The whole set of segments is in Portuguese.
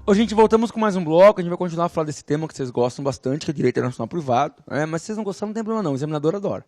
Ô, gente, voltamos com mais um bloco. A gente vai continuar a falar desse tema que vocês gostam bastante, que é direito internacional privado. Mas se vocês não gostaram, não tem problema não. O examinador adora.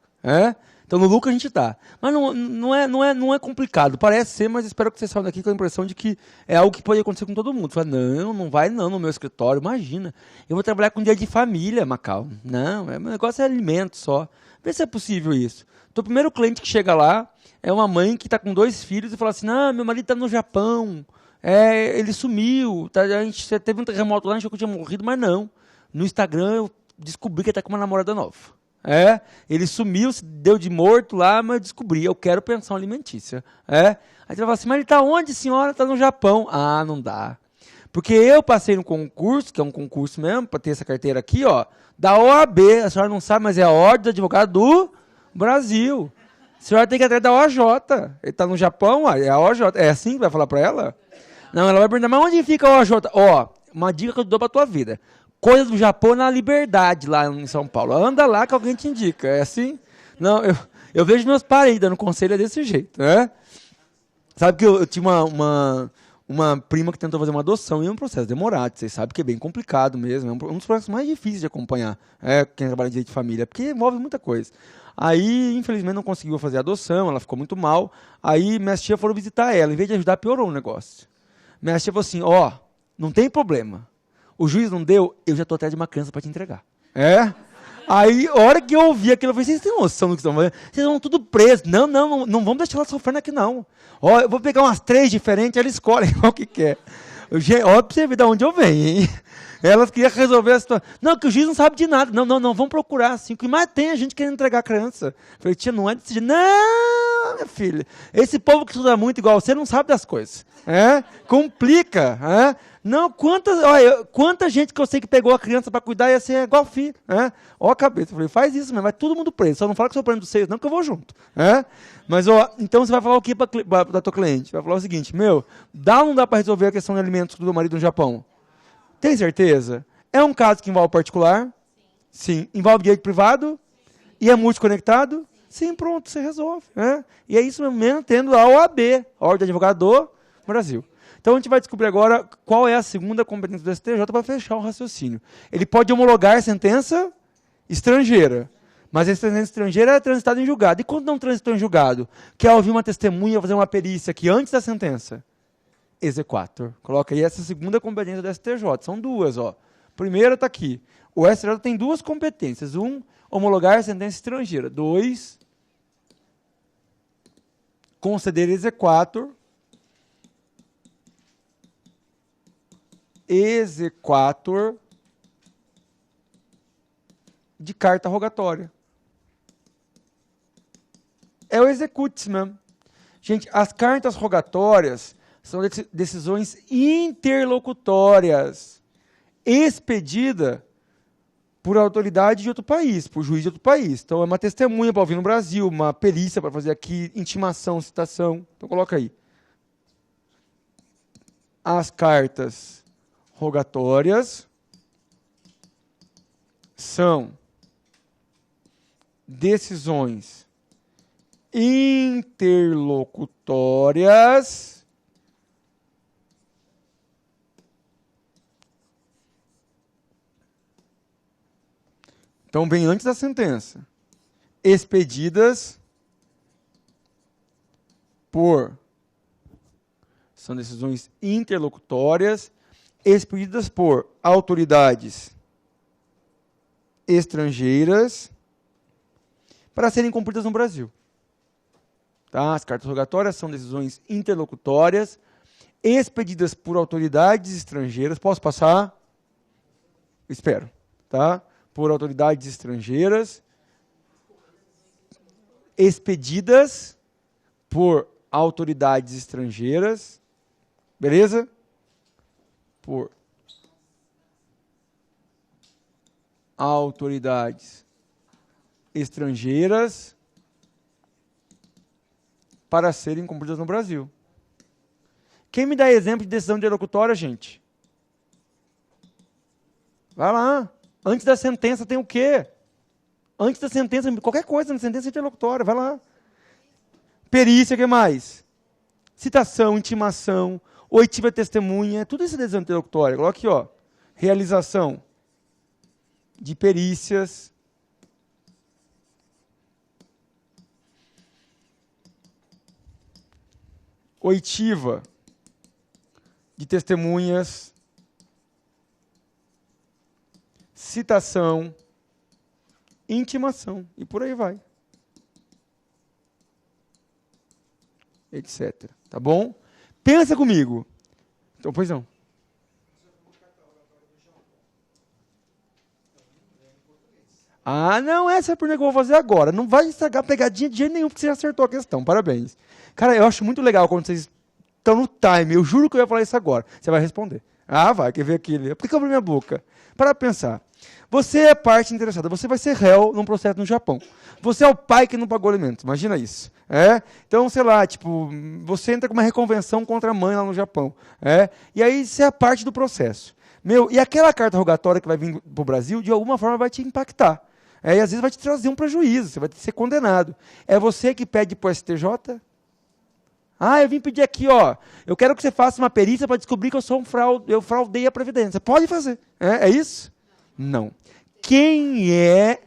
Então, no lucro a gente tá. Mas não é complicado. Parece ser, mas espero que vocês saiam daqui com a impressão de que é algo que pode acontecer com todo mundo. Fala, não vai não no meu escritório. Imagina. Eu vou trabalhar com dia de família, Macau. Não, meu negócio é alimento só. Vê se é possível isso. Então, o primeiro cliente que chega lá é uma mãe que está com 2 filhos e fala assim, meu marido está no Japão. Ele sumiu, tá? A gente teve um terremoto lá, a gente achou que eu tinha morrido, mas não. No Instagram eu descobri que ele está com uma namorada nova. Ele sumiu, se deu de morto lá, mas eu descobri, eu quero pensão alimentícia. Aí você vai falar assim, mas ele está onde, senhora? Está no Japão. Ah, não dá. Porque eu passei no concurso, que é um concurso mesmo, para ter essa carteira aqui, ó, da OAB. A senhora não sabe, mas é a Ordem dos Advogados do Brasil. A senhora tem que ir atrás da OJ. Ele está no Japão, é a OJ. É assim que vai falar para ela? Não, ela vai perguntar, mas onde fica a OJ? Ó, uma dica que eu dou pra tua vida. Coisa do Japão na Liberdade, lá em São Paulo. Anda lá que alguém te indica. É assim? Não, eu vejo meus parentes dando conselho desse jeito, né? Sabe que eu tinha uma prima que tentou fazer uma adoção e é um processo demorado. Vocês sabem que é bem complicado mesmo. É um dos processos mais difíceis de acompanhar. Quem trabalha em direito de família, porque envolve muita coisa. Aí, infelizmente, não conseguiu fazer a adoção, ela ficou muito mal. Aí, minhas tias foram visitar ela. Em vez de ajudar, piorou o negócio. Minha tia falou assim, não tem problema. O juiz não deu, eu já estou atrás de uma criança para te entregar. Aí, a hora que eu ouvi aquilo, eu falei, vocês têm noção do que estão fazendo? Vocês vão tudo presos. Não vamos deixar ela sofrendo aqui, não. Eu vou pegar umas 3 diferentes, ela escolhe o que quer. Olha para você ver de onde eu venho, hein? Elas queriam resolver a situação. Não, que o juiz não sabe de nada. Não, vamos procurar, assim. O que mais tem a gente querendo entregar a criança. Eu falei, tia, não é desse jeito. Não, minha filha. Esse povo que estuda muito igual você não sabe das coisas. Complica. Não, quanta gente que eu sei que pegou a criança para cuidar ia ser igual filho. Ó a cabeça. Eu falei, faz isso mesmo, vai todo mundo preso. Só não fala que eu sou preso dos 6, não, que eu vou junto. Mas, então você vai falar o que da tua cliente? Vai falar o seguinte, dá ou não dá para resolver a questão de alimentos do meu marido no Japão? Tem certeza? É um caso que envolve particular? Sim. Envolve direito privado? E é multiconectado? Sim, pronto, você resolve. E é isso mesmo, tendo a OAB, a Ordem de Advogados do Brasil. Então a gente vai descobrir agora qual é a segunda competência do STJ para fechar o raciocínio. Ele pode homologar sentença estrangeira, mas a sentença estrangeira é transitada em julgado. E quando não transitou em julgado, quer ouvir uma testemunha, fazer uma perícia aqui antes da sentença? Exequatur. Coloca aí essa segunda competência do STJ. São 2, ó. Primeira está aqui. O STJ tem 2 competências. 1, homologar sentença estrangeira. 2, conceder exequatur de carta rogatória. É o executis mesmo. Gente, as cartas rogatórias são decisões interlocutórias, expedida por autoridade de outro país, por juiz de outro país. Então, é uma testemunha para ouvir no Brasil, uma perícia para fazer aqui, intimação, citação. Então, coloca aí. As cartas rogatórias são decisões interlocutórias então vem antes da sentença, expedidas são decisões interlocutórias expedidas por autoridades estrangeiras para serem cumpridas no Brasil. Tá? As cartas rogatórias são decisões interlocutórias expedidas por autoridades estrangeiras. Posso passar? Espero. Tá? Por autoridades estrangeiras expedidas por autoridades estrangeiras. Beleza? Por autoridades estrangeiras para serem cumpridas no Brasil. Quem me dá exemplo de decisão interlocutória, gente? Vai lá. Antes da sentença tem o quê? Antes da sentença, qualquer coisa na sentença interlocutória, vai lá. Perícia, o que mais? Citação, intimação, Oitiva testemunha, tudo isso é decisão interlocutória. Coloca aqui, ó, realização de perícias, oitiva de testemunhas, citação, intimação, e por aí vai. Etc. Tá bom? Pensa comigo. Então, pois não. Ah, não, essa é a pergunta que eu vou fazer agora. Não vai estragar a pegadinha de jeito nenhum, porque você já acertou a questão. Parabéns. Cara, eu acho muito legal quando vocês estão no time. Eu juro que eu ia falar isso agora. Você vai responder. Ah, vai, quer ver aqui. Por que eu abri minha boca? Para pensar. Você é parte interessada. Você vai ser réu num processo no Japão. Você é o pai que não pagou alimentos. Imagina isso. Então, sei lá, tipo, você entra com uma reconvenção contra a mãe lá no Japão. E aí você é parte do processo. E aquela carta rogatória que vai vir para o Brasil, de alguma forma vai te impactar. E às vezes vai te trazer um prejuízo, você vai ser condenado. É você que pede para o STJ? Ah, eu vim pedir aqui, ó. Eu quero que você faça uma perícia para descobrir que eu fraudei a Previdência. Pode fazer. É isso? Não. Quem é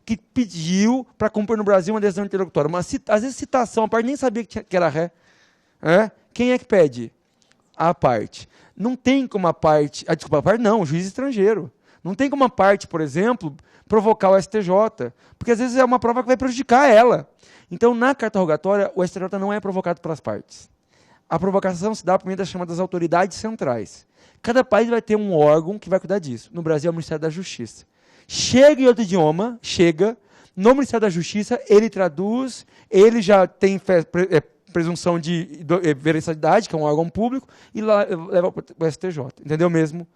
que pediu para cumprir no Brasil uma decisão interlocutória? Às vezes citação, a parte nem sabia que era ré. Quem é que pede? A parte. Não tem como a parte... desculpa, a parte não, o juiz estrangeiro. Não tem como a parte, por exemplo, provocar o STJ, porque às vezes é uma prova que vai prejudicar ela. Então, na carta rogatória, o STJ não é provocado pelas partes. A provocação se dá por meio das chamadas autoridades centrais. Cada país vai ter um órgão que vai cuidar disso. No Brasil é o Ministério da Justiça. Chega em outro idioma, no Ministério da Justiça, ele traduz, ele já tem presunção de veracidade, que é um órgão público, e leva para o STJ. Entendeu mesmo?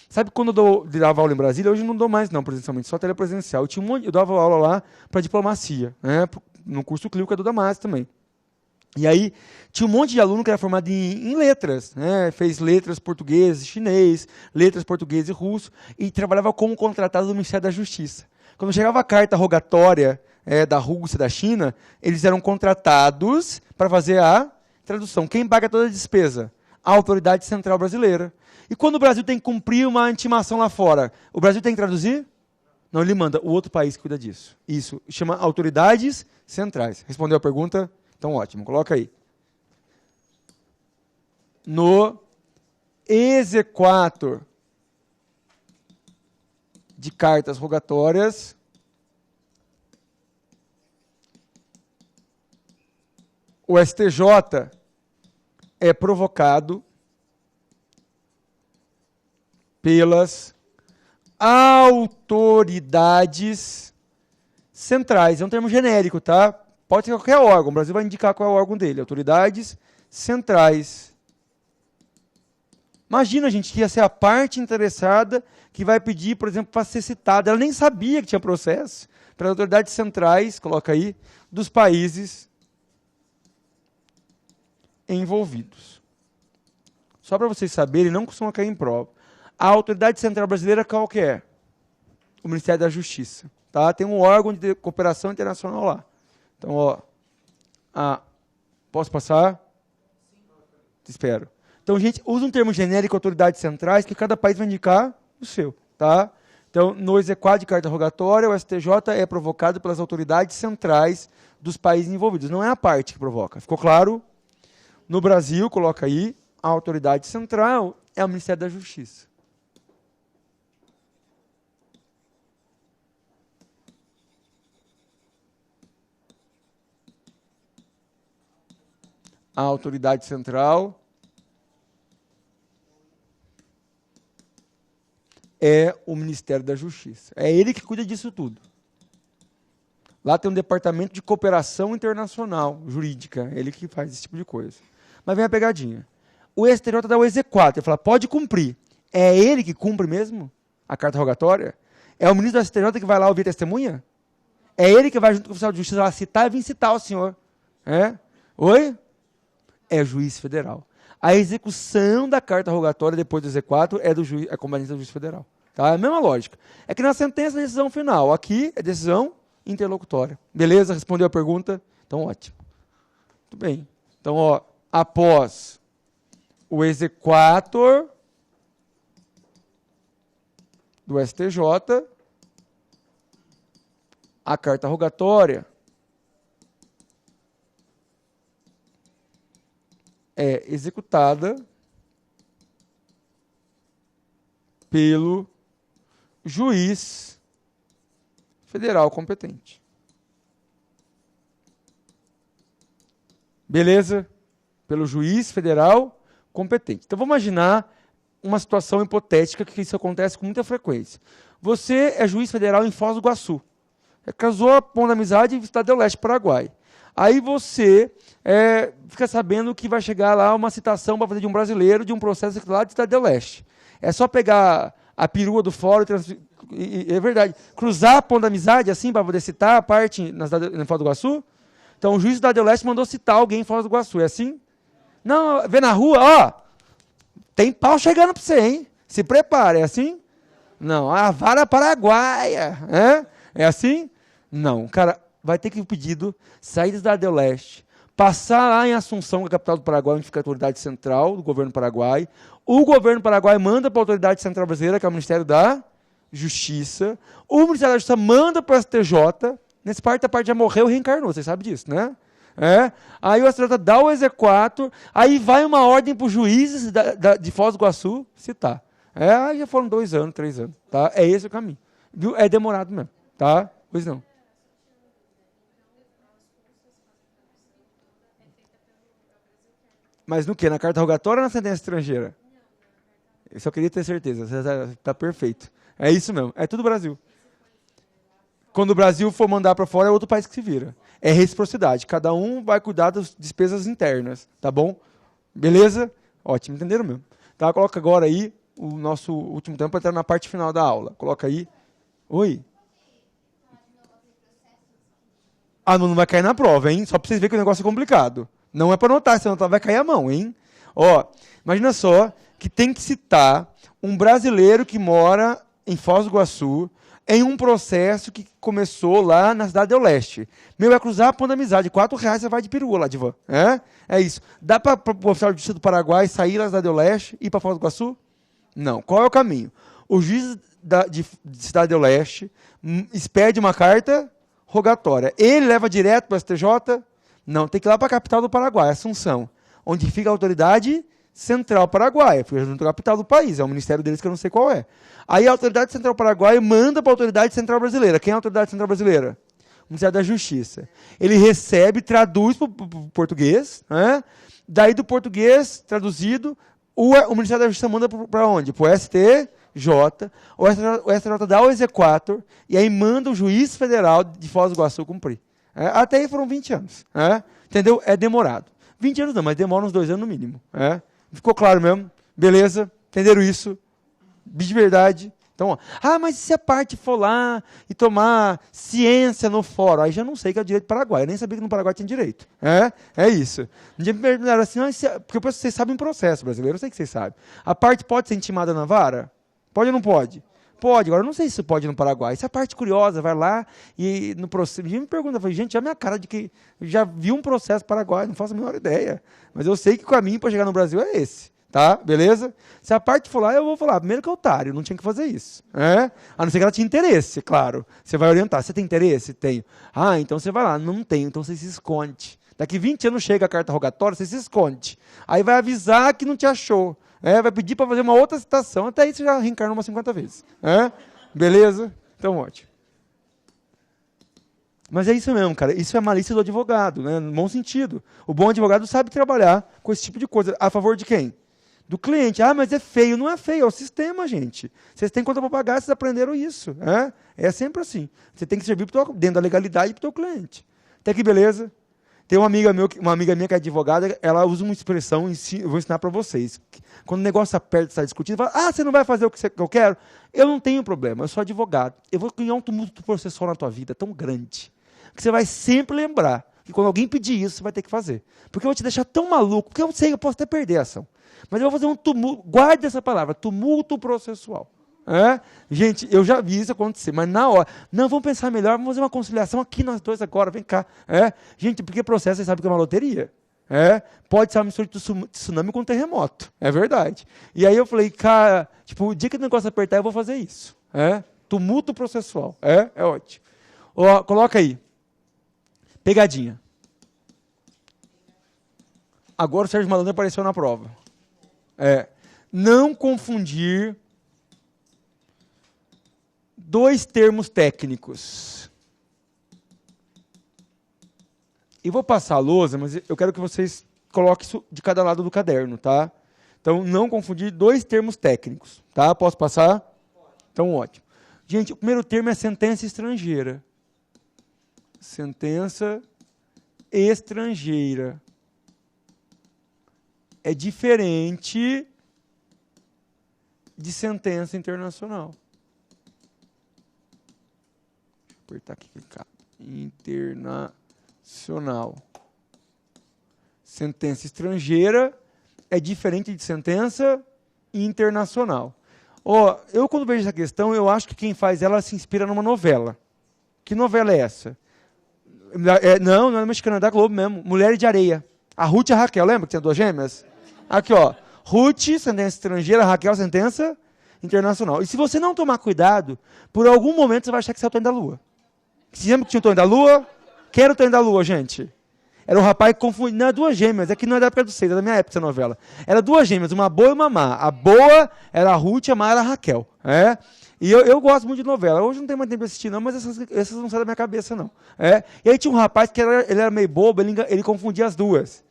Sabe quando eu dava aula em Brasília? Hoje não dou mais, não, presencialmente, só telepresencial. Eu dava aula lá para diplomacia, no curso clínico do Damasco também. E aí, tinha um monte de aluno que era formado em letras, fez letras português e chinês, letras português e russo, e trabalhava como contratado do Ministério da Justiça. Quando chegava a carta rogatória da Rússia, da China, eles eram contratados para fazer a tradução. Quem paga toda a despesa? A Autoridade Central Brasileira. E quando o Brasil tem que cumprir uma intimação lá fora, o Brasil tem que traduzir? Não, ele manda o outro país que cuida disso. Isso, chama autoridades centrais. Respondeu a pergunta? Então, ótimo, coloca aí. No exequatur de cartas rogatórias, o STJ é provocado pelas autoridades centrais. É um termo genérico, tá? Pode ser qualquer órgão. O Brasil vai indicar qual é o órgão dele. Autoridades centrais. Imagina, gente, que ia ser a parte interessada que vai pedir, por exemplo, para ser citada. Ela nem sabia que tinha processo. Pelas autoridades centrais, coloca aí, dos países envolvidos. Só para vocês saberem, não costuma cair em prova. A Autoridade Central Brasileira, qual que é? O Ministério da Justiça. Tá? Tem um órgão de cooperação internacional lá. Então, ó. Posso passar? Te espero. Então, gente, usa um termo genérico, autoridades centrais, que cada país vai indicar o seu. Tá? Então, no exequatur de carta rogatória, o STJ é provocado pelas autoridades centrais dos países envolvidos. Não é a parte que provoca. Ficou claro? No Brasil, coloca aí, a autoridade central é o Ministério da Justiça. A autoridade central é o Ministério da Justiça. É ele que cuida disso tudo. Lá tem um departamento de cooperação internacional, jurídica. É ele que faz esse tipo de coisa. Mas vem a pegadinha. O STJ dá o exequatur. Ele fala, pode cumprir. É ele que cumpre mesmo a carta rogatória? É o ministro do STJ que vai lá ouvir testemunha? É ele que vai junto com o oficial de justiça lá citar e vir citar o senhor? Oi? É juiz federal. A execução da carta rogatória depois do exequatur é competência do juiz federal. Tá? É a mesma lógica. É que na sentença é decisão final. Aqui é decisão interlocutória. Beleza? Respondeu a pergunta? Então, ótimo. Muito bem. Então, ó, após o exequatur do STJ, a carta rogatória é executada pelo juiz federal competente. Beleza? Pelo juiz federal competente. Então, vamos imaginar uma situação hipotética que isso acontece com muita frequência. Você é juiz federal em Foz do Iguaçu. Casou a Ponta da Amizade em Cidade do Leste, Paraguai. Aí você fica sabendo que vai chegar lá uma citação para fazer de um brasileiro de um processo lá de Cidade do Leste. É só pegar a perua do fórum é verdade, cruzar a Ponta da Amizade assim para poder citar a parte em Foz do Iguaçu. Então o juiz de Cidade do Leste mandou citar alguém em Foz do Iguaçu. É assim? Não, vê na rua, ó, tem pau chegando para você, hein? Se prepare, é assim? Não, a vara paraguaia, é assim? Não, cara, vai ter que ir o pedido, sair da Cidade do Leste, passar lá em Assunção, que é a capital do Paraguai, onde fica a autoridade central do governo paraguai. O governo paraguai manda para a autoridade central brasileira, que é o Ministério da Justiça. O Ministério da Justiça manda para o STJ. Nesse parte, a parte já morreu e reencarnou, vocês sabem disso, né? Aí o STJ dá o exequatur, aí vai uma ordem para os juízes de Foz do Iguaçu citar. Aí já foram 2 anos, 3 anos. Tá? É esse o caminho. Viu? É demorado mesmo. Tá? Pois não. Mas no quê? Na carta rogatória ou na sentença estrangeira? Eu só queria ter certeza. Você está perfeito. É isso mesmo. É tudo Brasil. Quando o Brasil for mandar para fora, é outro país que se vira. É reciprocidade. Cada um vai cuidar das despesas internas. Tá bom? Beleza? Ótimo. Entenderam mesmo? Tá? Coloca agora aí o nosso último tempo para entrar na parte final da aula. Coloca aí. Oi? Ah, não vai cair na prova, hein? Só para vocês verem que o negócio é complicado. Não é para anotar, senão vai cair a mão, hein? Ó, imagina só que tem que citar um brasileiro que mora em Foz do Iguaçu em um processo que começou lá na Cidade do Leste. Meu, vai cruzar a Ponta da Amizade, R$4 você vai de perua lá de van. É isso. Dá para o oficial de justiça do Paraguai sair lá da Cidade do Leste e ir para Foz do Iguaçu? Não. Qual é o caminho? O juiz de Cidade do Leste expede uma carta rogatória. Ele leva direto para o STJ? Não, tem que ir lá para a capital do Paraguai, Assunção, onde fica a autoridade central paraguaia, fica junto à capital do país, é o ministério deles que eu não sei qual é. Aí a autoridade central paraguaia manda para a autoridade central brasileira. Quem é a autoridade central brasileira? O Ministério da Justiça. Ele recebe, traduz para o português, daí do português traduzido, o Ministério da Justiça manda para onde? Para o STJ, o STJ dá o exequatur, e aí manda o juiz federal de Foz do Iguaçu cumprir. Até aí foram 20 anos. Entendeu? É demorado. 20 anos não, mas demora uns 2 anos no mínimo. Ficou claro mesmo? Beleza? Entenderam isso? De verdade? Então, ó, mas se a parte for lá e tomar ciência no fórum, aí já não sei que é o direito paraguaio. Eu nem sabia que no Paraguai tinha direito. É isso. Um dia me perguntaram assim, porque vocês sabem o processo brasileiro, eu sei que vocês sabem. A parte pode ser intimada na vara? Pode ou não pode? Pode, agora eu não sei se pode no Paraguai. Se a parte curiosa vai lá e no processo. Me pergunta, gente, já minha cara de que já vi um processo paraguaio, não faço a menor ideia. Mas eu sei que o caminho para chegar no Brasil é esse. Tá? Beleza? Se a parte for lá, eu vou falar, primeiro que é otário, não tinha que fazer isso. A não ser que ela tinha interesse, claro. Você vai orientar. Você tem interesse? Tenho. Ah, então você vai lá. Não tenho, então você se esconde. Daqui 20 anos chega a carta rogatória, você se esconde. Aí vai avisar que não te achou. Vai pedir para fazer uma outra citação, até aí você já reencarnou umas 50 vezes. Beleza? Então, ótimo. Mas é isso mesmo, cara. Isso é malícia do advogado, né? No bom sentido. O bom advogado sabe trabalhar com esse tipo de coisa. A favor de quem? Do cliente. Ah, mas é feio. Não é feio, é o sistema, gente. Vocês têm conta para pagar, vocês aprenderam isso. É sempre assim. Você tem que servir dentro da legalidade para o teu cliente. Até que beleza? Tem uma amiga minha que é advogada, ela usa uma expressão, eu vou ensinar para vocês. Quando o negócio aperta, está discutindo, fala, você não vai fazer o que eu quero? Eu não tenho problema, eu sou advogado. Eu vou criar um tumulto processual na tua vida tão grande, que você vai sempre lembrar que quando alguém pedir isso, você vai ter que fazer. Porque eu vou te deixar tão maluco, porque eu sei que eu posso até perder a ação. Mas eu vou fazer um tumulto, guarde essa palavra, tumulto processual. Gente, eu já vi isso acontecer, mas na hora, não, vamos pensar melhor, vamos fazer uma conciliação aqui nós dois agora, vem cá. Gente, porque processo, vocês sabem que é uma loteria. Pode ser uma mistura de tsunami com terremoto. É verdade. E aí eu falei, cara, tipo, o dia que o negócio apertar, eu vou fazer isso. Tumulto processual. É ótimo. Ó, coloca aí. Pegadinha. Agora o Sérgio Malandro apareceu na prova. Não confundir dois termos técnicos. E vou passar a lousa, mas eu quero que vocês coloquem isso de cada lado do caderno, tá? Então, não confundir dois termos técnicos, tá? Posso passar? Então, ótimo. Gente, o primeiro termo é sentença estrangeira. Sentença estrangeira. É diferente de sentença internacional. Deixa eu apertar aqui, clicar. Internacional. Sentença estrangeira é diferente de sentença internacional. Eu, quando vejo essa questão, eu acho que quem faz ela se inspira numa novela. Que novela é essa? Não é mexicana, é da Globo mesmo. Mulheres de Areia. A Ruth e a Raquel, lembra que tinha duas gêmeas? Aqui, ó. Ruth, sentença estrangeira, Raquel, sentença internacional. E se você não tomar cuidado, por algum momento você vai achar que você é o Tonho da Lua. Você lembra que tinha o Tonho da Lua? Quem era o Tonho da Lua, gente? Era um rapaz que confundia. Não, é duas gêmeas. É que não é da época do seis, é da minha época essa novela. Era duas gêmeas, uma boa e uma má. A boa era a Ruth, a má era a Raquel. E eu gosto muito de novela. Hoje não tenho mais tempo de assistir, não, mas essas não saem da minha cabeça, não. E aí tinha um rapaz que ele era meio bobo, ele confundia as duas.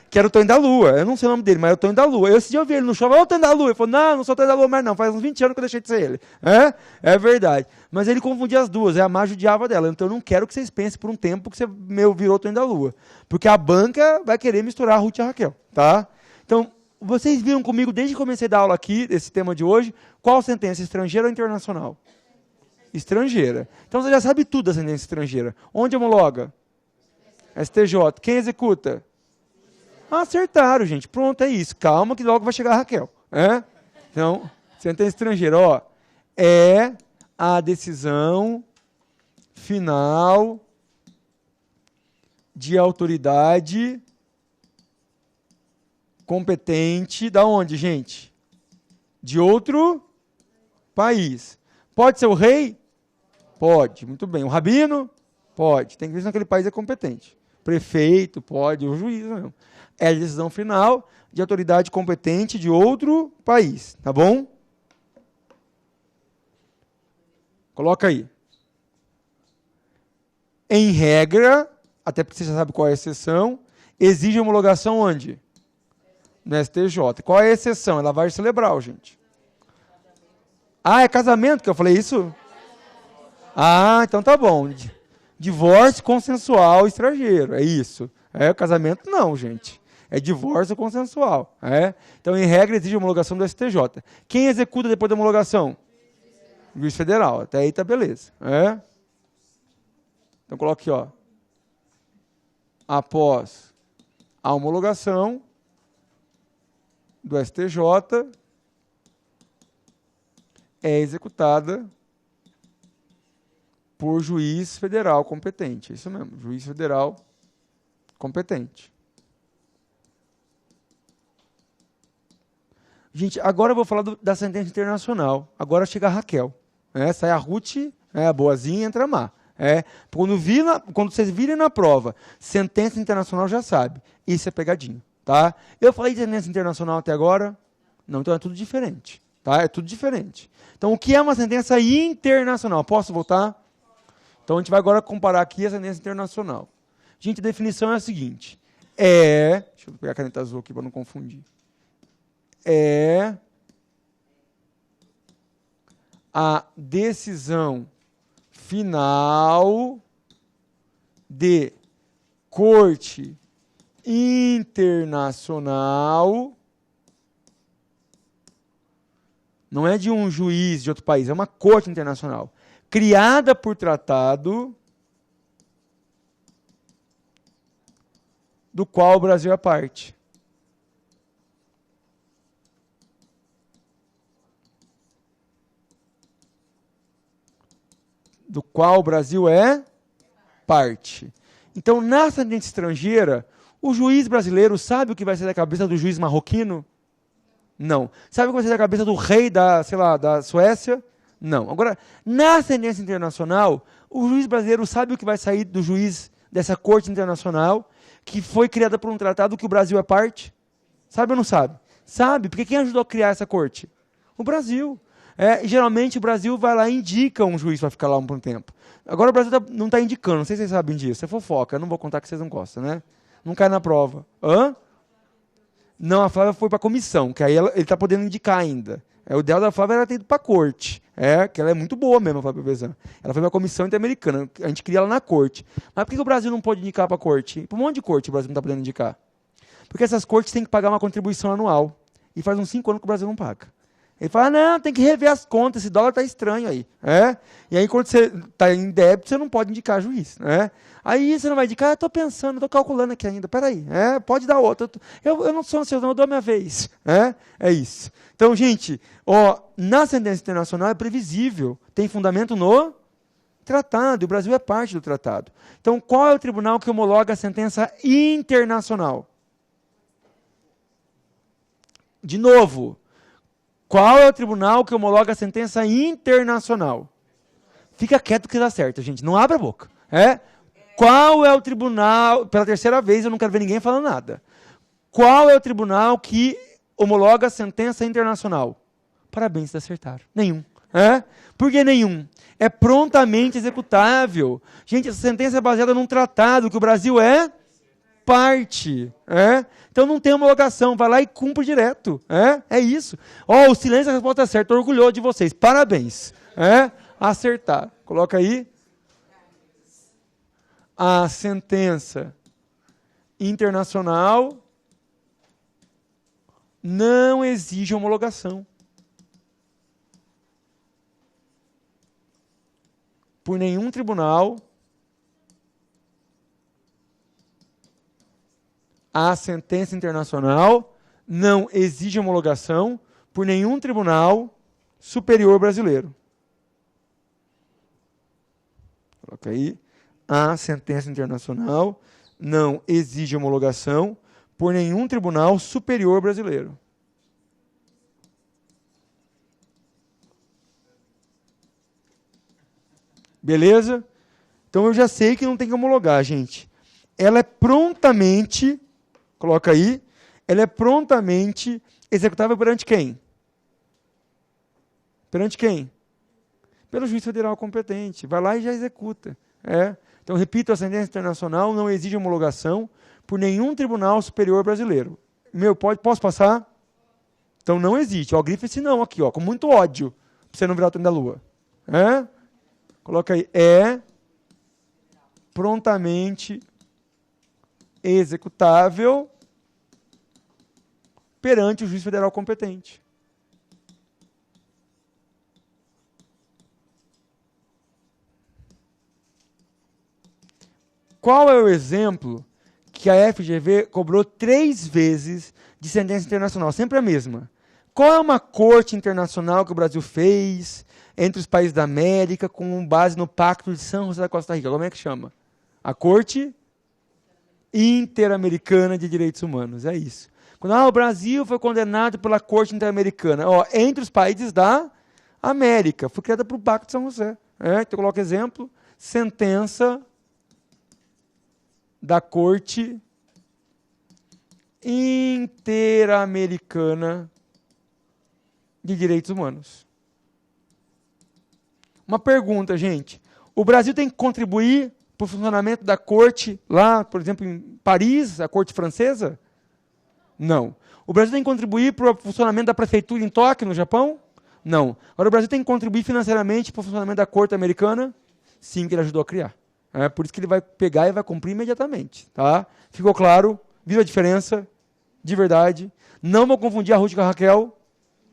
Que era o Tonho da Lua. Eu não sei o nome dele, mas era o Tonho da Lua. Esse dia eu vi ele no show, o Tonho da Lua. Ele falou, não sou o Tonho da Lua mais não, faz uns 20 anos que eu deixei de ser ele. É verdade. Mas ele confundia as duas, a má judiava dela. Então eu não quero que vocês pensem por um tempo que você virou o Tonho da Lua. Porque a banca vai querer misturar a Ruth e a Raquel. Tá? Então, vocês viram comigo desde que comecei a dar aula aqui, desse tema de hoje, qual sentença, estrangeira ou internacional? Estrangeira. Então você já sabe tudo da sentença estrangeira. Onde homologa? STJ. Quem executa? Acertaram, gente. Pronto, é isso. Calma que logo vai chegar a Raquel. Então, sentença estrangeira, é a decisão final de autoridade competente da onde, gente? De outro país. Pode ser o rei? Pode. Muito bem. O rabino? Pode. Tem que ver se naquele país é competente. Prefeito? Pode. O juiz não. É a decisão final de autoridade competente de outro país. Tá bom? Coloca aí. Em regra, até porque você já sabe qual é a exceção, exige homologação onde? No STJ. Qual é a exceção? É lavagem cerebral, gente. É casamento que eu falei isso? Então tá bom. Divórcio consensual estrangeiro, é isso. Casamento não, gente. É divórcio consensual. Então, em regra, exige homologação do STJ. Quem executa depois da homologação? Juiz federal. Até aí tá beleza. Então, coloque aqui, após a homologação do STJ, é executada por juiz federal competente. É isso mesmo, juiz federal competente. Gente, agora eu vou falar da sentença internacional. Agora chega a Raquel. Sai a Ruth, a boazinha, entra a má. Quando vocês virem na prova, sentença internacional já sabe. Isso é pegadinho. Tá? Eu falei de sentença internacional até agora? Não, então é tudo diferente. Tá? É tudo diferente. Então, o que é uma sentença internacional? Posso voltar? Então, a gente vai agora comparar aqui a sentença internacional. Gente, a definição é a seguinte. Deixa eu pegar a caneta azul aqui para não confundir. É a decisão final de corte internacional, não é de um juiz de outro país, é uma corte internacional, criada por tratado do qual o Brasil é parte. Do qual o Brasil é parte. Então, na sentença estrangeira, O juiz brasileiro sabe o que vai ser da cabeça do juiz marroquino? Não. Sabe o que vai ser da cabeça do rei da, sei lá, da Suécia? Não. Agora, na ascendência internacional, o juiz brasileiro sabe o que vai sair do juiz dessa corte internacional, que foi criada por um tratado que o Brasil é parte? Sabe ou não sabe? Sabe, porque quem ajudou a criar essa corte? O Brasil. E geralmente o Brasil vai lá e indica um juiz para ficar lá por um tempo. Agora o Brasil não está indicando, não sei se vocês sabem disso. É fofoca, eu não vou contar que vocês não gostam, né? Não cai na prova. Hã? Não, a Flávia foi para a comissão, que aí ele está podendo indicar ainda. O ideal da Flávia era ter ido para a corte. Que ela é muito boa mesmo, a Flávia Vezan. Ela foi para a comissão interamericana, a gente queria ela na corte. Mas por que o Brasil não pode indicar para a corte? Para um monte de corte o Brasil não está podendo indicar. Porque essas cortes têm que pagar uma contribuição anual. E faz uns 5 anos que o Brasil não paga. Ele fala, não, tem que rever as contas, esse dólar está estranho aí. E aí, quando você está em débito, você não pode indicar juiz. Aí você não vai indicar, estou pensando, estou calculando aqui ainda, peraí, pode dar outra. Eu não sou ansioso, não, eu dou a minha vez. É isso. Então, gente, na ascendência internacional é previsível, tem fundamento no tratado, e o Brasil é parte do tratado. Então, qual é o tribunal que homologa a sentença internacional? De novo, qual é o tribunal que homologa a sentença internacional? Fica quieto que dá certo, gente. Não abra a boca. Qual é o tribunal... Pela terceira vez, eu não quero ver ninguém falando nada. Qual é o tribunal que homologa a sentença internacional? Parabéns, acertaram. Nenhum. Por que nenhum? É prontamente executável. Gente, essa sentença é baseada num tratado que o Brasil é parte. Então não tem homologação, vai lá e cumpre direto. É isso. O silêncio é a resposta certa, orgulhoso de vocês. Parabéns. Acertar. Coloca aí. A sentença internacional não exige homologação. Por nenhum tribunal. A sentença internacional não exige homologação por nenhum tribunal superior brasileiro. Coloca aí. A sentença internacional não exige homologação por nenhum tribunal superior brasileiro. Beleza? Então eu já sei que não tem que homologar, gente. Ela é prontamente... Coloca aí. Ela é prontamente executável perante quem? Perante quem? Pelo juiz federal competente. Vai lá e já executa. Então, repito, a sentença internacional não exige homologação por nenhum tribunal superior brasileiro. Posso passar? Então, não existe. Grifa esse não aqui, com muito ódio, para você não virar o trem da lua. Coloca aí. Prontamente executável perante o juiz federal competente. Qual é o exemplo que a FGV cobrou 3 vezes de sentença internacional? Sempre a mesma. Qual é uma corte internacional que o Brasil fez entre os países da América com base no Pacto de São José da Costa Rica? Como é que chama? A Corte Interamericana de Direitos Humanos. É isso. Quando o Brasil foi condenado pela Corte Interamericana, entre os países da América, foi criada por Pacto de São José. Então, coloca exemplo, sentença da Corte Interamericana de Direitos Humanos. Uma pergunta, gente. O Brasil tem que contribuir para o funcionamento da corte lá, por exemplo, em Paris, a corte francesa? Não. O Brasil tem que contribuir para o funcionamento da prefeitura em Tóquio, no Japão? Não. Agora, o Brasil tem que contribuir financeiramente para o funcionamento da corte americana? Sim, que ele ajudou a criar. Por isso que ele vai pegar e vai cumprir imediatamente. Tá? Ficou claro? Viu a diferença? De verdade. Não vou confundir a Ruth com a Raquel.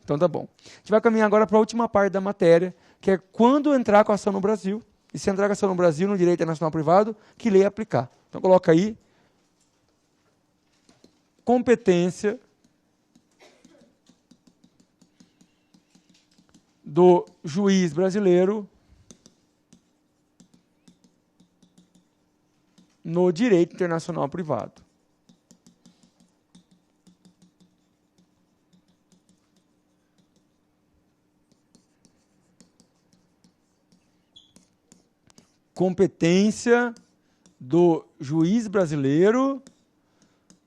Então tá bom. A gente vai caminhar agora para a última parte da matéria, que é quando entrar com a ação no Brasil. E se entrar com a ação no Brasil, no direito internacional privado, que lei aplicar. Então coloca aí. Competência do juiz brasileiro no direito internacional privado. competência do juiz brasileiro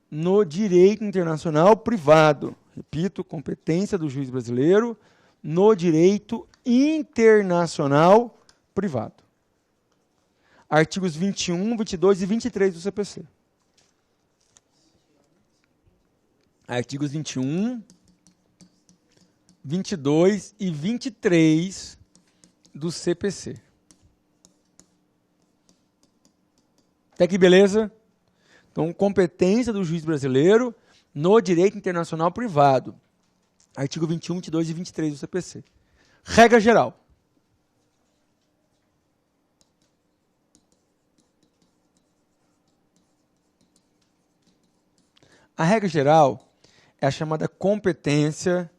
no direito internacional privado. Repito, competência do juiz brasileiro no direito internacional privado. Artigos 21, 22 e 23 do CPC. Artigos 21, 22 e 23 do CPC. Até aqui, beleza? Então, competência do juiz brasileiro no direito internacional privado. Artigo 21, 22 e 23 do CPC. Regra geral. A regra geral é a chamada competência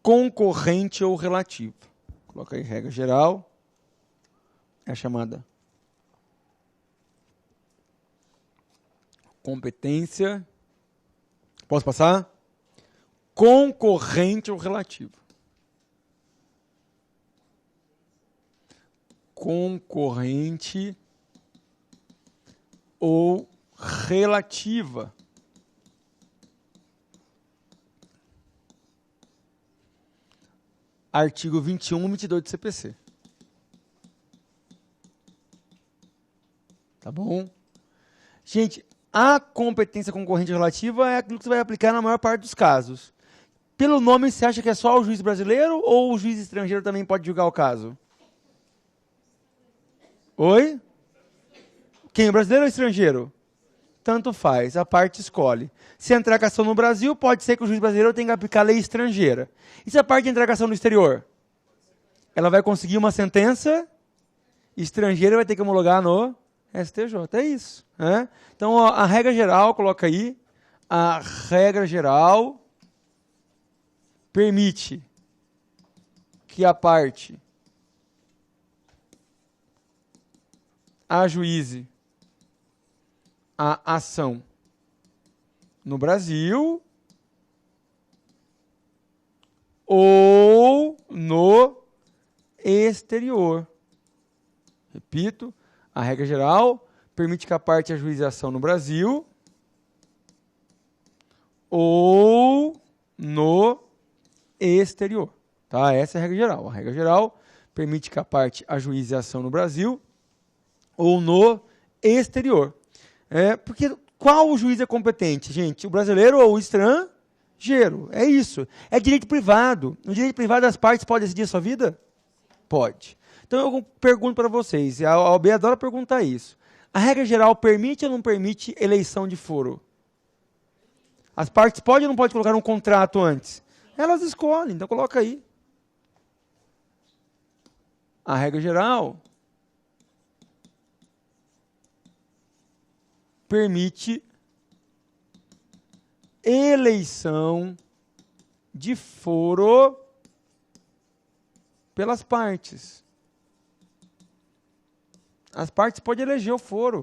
concorrente ou relativa. Coloca aí regra geral. É a chamada competência. Posso passar? Concorrente ou relativa. Concorrente ou relativa. Artigo 21, 22 do CPC. Tá bom? Gente, a competência concorrente relativa é aquilo que você vai aplicar na maior parte dos casos. Pelo nome, você acha que é só o juiz brasileiro ou o juiz estrangeiro também pode julgar o caso? Oi? Quem, brasileiro ou estrangeiro? Tanto faz, a parte escolhe. Se entrar com ação no Brasil, pode ser que o juiz brasileiro tenha que aplicar a lei estrangeira. E se a parte entrar com ação no exterior? Ela vai conseguir uma sentença estrangeira e vai ter que homologar no STJ. É isso. Né? Então, ó, a regra geral, coloca aí, a regra geral permite que a parte ajuize a ação no Brasil ou no exterior. Repito, a regra geral permite que a parte ajuize a ação no Brasil ou no exterior. Tá? Essa é a regra geral. A regra geral permite que a parte ajuize a ação no Brasil ou no exterior. Porque qual juiz é competente, gente? O brasileiro ou o estrangeiro? É isso. É direito privado. No direito privado, as partes podem decidir a sua vida? Pode. Então, eu pergunto para vocês, a OAB adora perguntar isso. A regra geral permite ou não permite eleição de foro? As partes podem ou não podem colocar um contrato antes? Elas escolhem, então coloca aí. A regra geral permite eleição de foro pelas partes. As partes podem eleger o foro.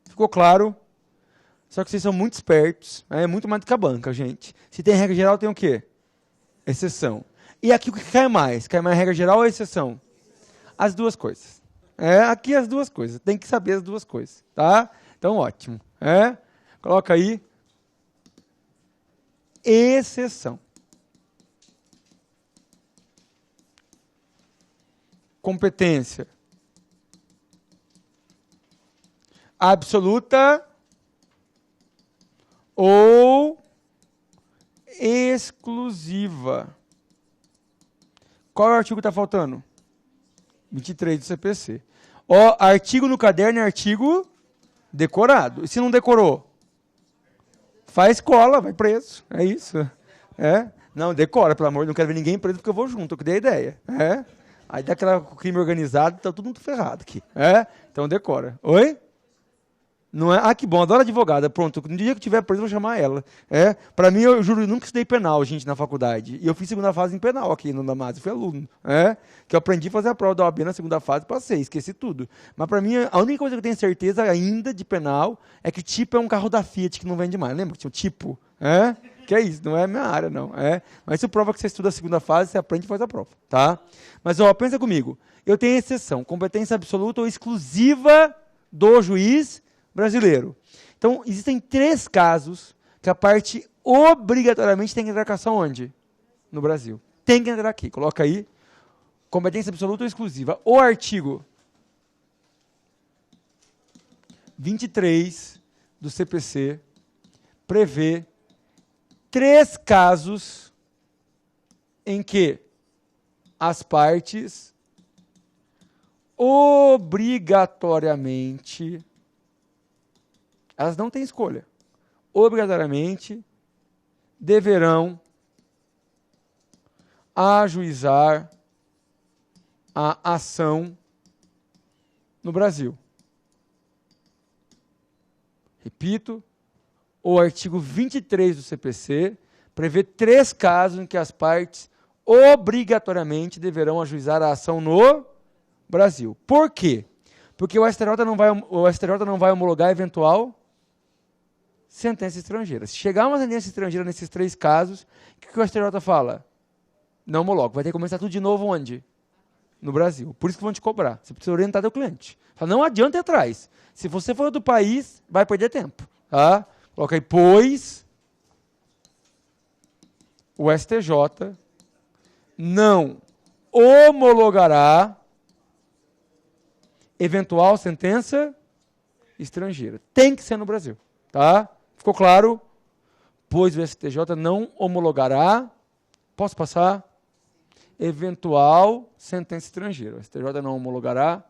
Ficou claro? Só que vocês são muito espertos. É muito mais do que a banca, gente. Se tem regra geral, tem o quê? Exceção. E aqui o que cai mais? Cai mais regra geral ou exceção? As duas coisas. Aqui as duas coisas. Tem que saber as duas coisas. Tá? Então, ótimo. Coloca aí. Exceção. Competência. Absoluta ou exclusiva. Qual é o artigo que está faltando? 23 do CPC. Ó, artigo no caderno é artigo decorado. E se não decorou? Faz cola, vai preso. É isso. Não, decora, pelo amor de Deus. Não quero ver ninguém preso porque eu vou junto, eu que dei a ideia. Aí dá aquela crime organizado, tá todo mundo ferrado aqui. Então decora. Oi? Não é? Ah, que bom, adoro advogada. Pronto, no dia que tiver preso, eu vou chamar ela. Para mim, eu juro, eu nunca estudei penal, gente, na faculdade. E eu fiz segunda fase em penal aqui no Damasco, eu fui aluno. Que eu aprendi a fazer a prova da OAB na segunda fase, passei, esqueci tudo. Mas para mim, a única coisa que eu tenho certeza ainda de penal é que tipo é um carro da Fiat que não vende mais. Lembra que tinha o tipo? que é isso, não é a minha área, não. Mas isso prova que você estuda a segunda fase, você aprende e faz a prova, tá? Mas, ó, pensa comigo. Eu tenho exceção, competência absoluta ou exclusiva do juiz brasileiro. Então, existem 3 casos que a parte obrigatoriamente tem que entrar com ação onde? No Brasil. Tem que entrar aqui, coloca aí. Competência absoluta ou exclusiva. O artigo 23 do CPC prevê 3 casos em que as partes obrigatoriamente, elas não têm escolha, obrigatoriamente deverão ajuizar a ação no Brasil. Repito, o artigo 23 do CPC prevê 3 casos em que as partes obrigatoriamente deverão ajuizar a ação no Brasil. Por quê? Porque o STJ não vai homologar eventual sentença estrangeira. Se chegar uma sentença estrangeira nesses 3 casos, o que o STJ fala? Não homologa. Vai ter que começar tudo de novo onde? No Brasil. Por isso que vão te cobrar. Você precisa orientar teu cliente. Fala, não adianta ir atrás. Se você for do país, vai perder tempo. Tá? Coloca aí, pois o STJ não homologará eventual sentença estrangeira. Tem que ser no Brasil. Tá? Ficou claro? Pois o STJ não homologará, posso passar? Eventual sentença estrangeira. O STJ não homologará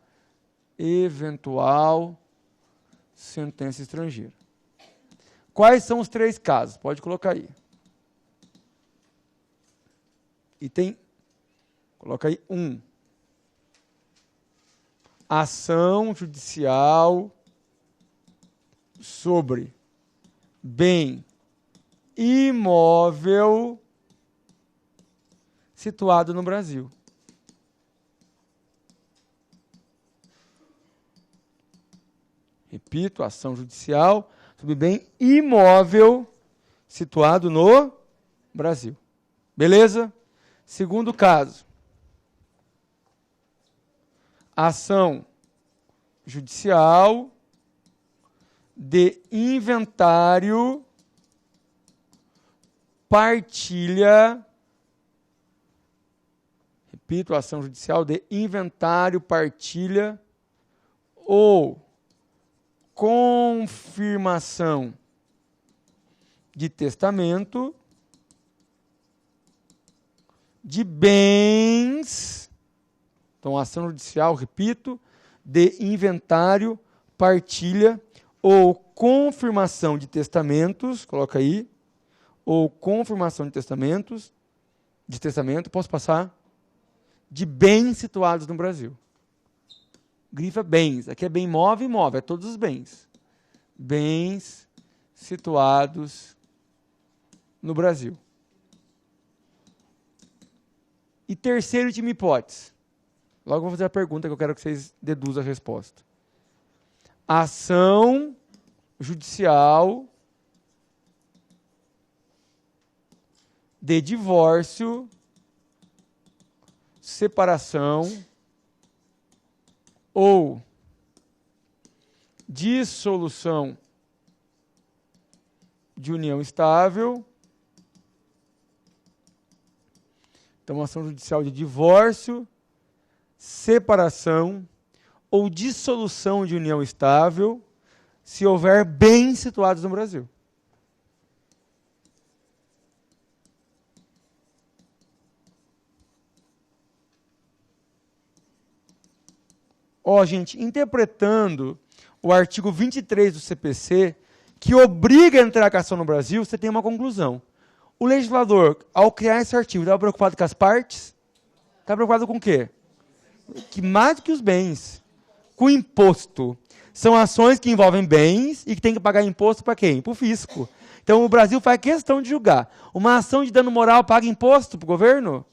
eventual sentença estrangeira. Quais são os 3 casos? Pode colocar aí. Item, coloca aí 1. Ação judicial sobre bem imóvel situado no Brasil. Repito, ação judicial sobre bem imóvel situado no Brasil. Beleza? Segundo caso. Ação judicial de inventário, partilha, repito, ação judicial de inventário, partilha ou confirmação de testamento de bens, então ação judicial, repito, de inventário, partilha ou confirmação de testamentos, coloca aí, ou confirmação de testamento, posso passar? De bens situados no Brasil. Grifa bens, aqui é bem imóvel, imóvel, é todos os bens. Bens situados no Brasil. E terceira última hipótese. Logo vou fazer a pergunta que eu quero que vocês deduzam a resposta. Ação judicial de divórcio, separação ou dissolução de união estável. Então, ação judicial de divórcio, separação ou dissolução de união estável, se houver bens situados no Brasil. Ó, gente, interpretando o artigo 23 do CPC, que obriga a entrar com a ação no Brasil, você tem uma conclusão. O legislador, ao criar esse artigo, estava preocupado com as partes? Estava preocupado com o quê? Que mais do que os bens, com o imposto. São ações que envolvem bens e que tem que pagar imposto para quem? Para o fisco. Então o Brasil faz questão de julgar. Uma ação de dano moral paga imposto para o governo?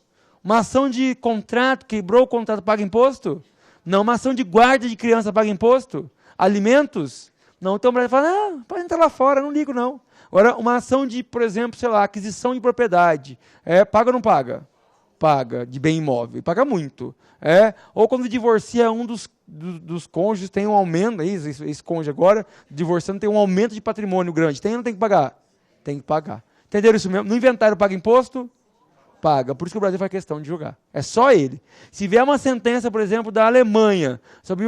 Uma ação de contrato, quebrou o contrato, paga imposto? Não. Uma ação de guarda de criança paga imposto? Alimentos? Não. Então o Brasil fala, pode entrar lá fora, não ligo não. Agora, uma ação de, por exemplo, sei lá, aquisição de propriedade, paga ou não paga? Paga, de bem imóvel, paga muito. Ou quando divorcia um dos cônjuges, tem um aumento, esse cônjuge agora, divorciando, tem um aumento de patrimônio grande. Tem ou não tem que pagar? Tem que pagar. Entenderam isso mesmo? No inventário paga imposto? Paga. Por isso que o Brasil faz questão de julgar. É só ele. Se vier uma sentença, por exemplo, da Alemanha, sobre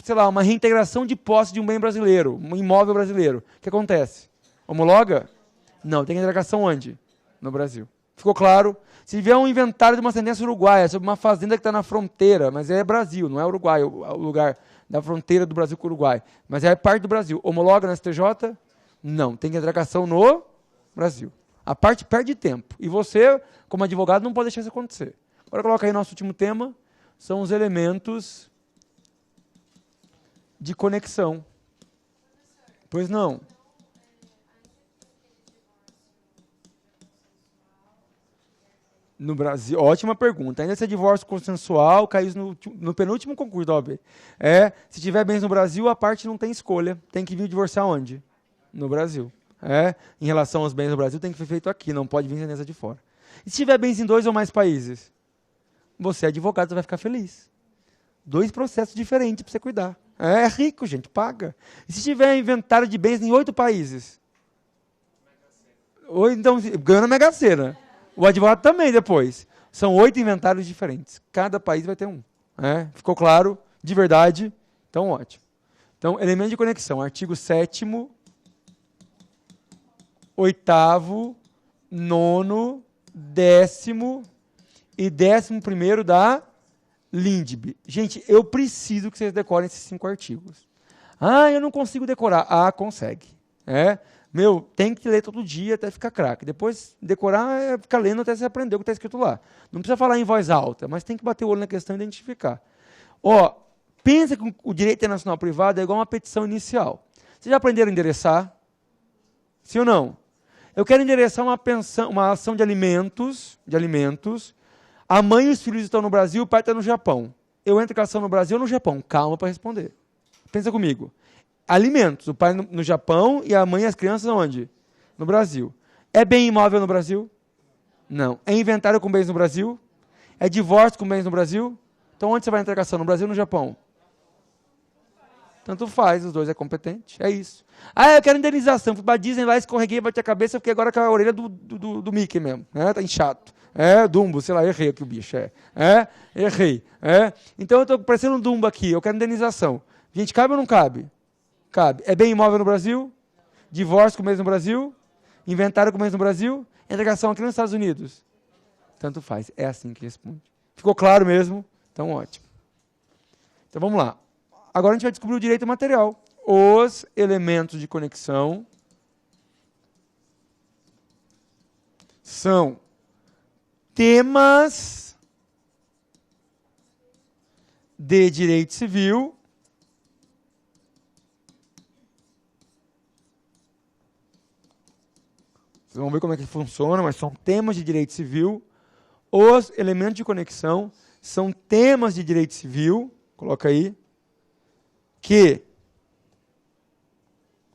sei lá, uma reintegração de posse de um bem brasileiro, um imóvel brasileiro, o que acontece? Homologa? Não, tem indagação onde? No Brasil. Ficou claro? Se vier um inventário de uma sentença uruguaia sobre uma fazenda que está na fronteira, mas é Brasil, não é Uruguai, o lugar da fronteira do Brasil com o Uruguai, mas é parte do Brasil. Homologa na STJ? Não, tem indagação no Brasil. A parte perde tempo. E você, como advogado, não pode deixar isso acontecer. Agora coloca aí nosso último tema, são os elementos de conexão. Pois não. No Brasil, ótima pergunta. Ainda se é divórcio consensual, cai isso no penúltimo concurso da OAB. Se tiver bens no Brasil, a parte não tem escolha. Tem que vir divorciar onde? No Brasil. Em relação aos bens no Brasil, tem que ser feito aqui, não pode vir sentença de fora. E se tiver bens em 2 ou mais países? Você, advogado, você vai ficar feliz. 2 processos diferentes para você cuidar. É rico, gente, paga. E se tiver inventário de bens em 8 países? Ou então, ganha na Mega Sena. O advogado também depois. São 8 inventários diferentes. Cada país vai ter um. Ficou claro? De verdade? Então, ótimo. Então, elemento de conexão. Artigo 7º, 8º, 9º, 10º e 11º da LINDB. Gente, eu preciso que vocês decorem esses 5 artigos. Eu não consigo decorar. Consegue. Tem que ler todo dia até ficar craque. Depois, decorar é ficar lendo até você aprender o que está escrito lá. Não precisa falar em voz alta, mas tem que bater o olho na questão e identificar. Pensa que o direito internacional privado é igual uma petição inicial. Vocês já aprenderam a endereçar? Sim ou não? Eu quero endereçar uma ação de alimentos. A mãe e os filhos estão no Brasil, o pai está no Japão. Eu entro com a ação no Brasil ou no Japão? Calma para responder. Pensa comigo. Alimentos, o pai no Japão e a mãe e as crianças onde? No Brasil. É bem imóvel no Brasil? Não. É inventário com bens no Brasil? É divórcio com bens no Brasil? Então onde você vai entrar com a ação? No Brasil ou no Japão? Tanto faz, os dois é competente. É isso. Eu quero indenização. Fui para Disney lá, escorreguei, bati a cabeça, fiquei agora com a orelha do Mickey mesmo. Tá inchato. Dumbo, sei lá, errei aqui o bicho. Errei. Então eu estou parecendo um Dumbo aqui, eu quero indenização. Gente, cabe ou não cabe? Cabe. É bem imóvel no Brasil? Divórcio com bens no Brasil? Inventário com bens no Brasil? Integração aqui nos Estados Unidos? Tanto faz. É assim que responde. Ficou claro mesmo? Então, ótimo. Então, vamos lá. Agora a gente vai descobrir o direito material. Os elementos de conexão são temas de direito civil Vocês vão ver como é que funciona, mas são temas de direito civil. Os elementos de conexão são temas de direito civil, coloca aí,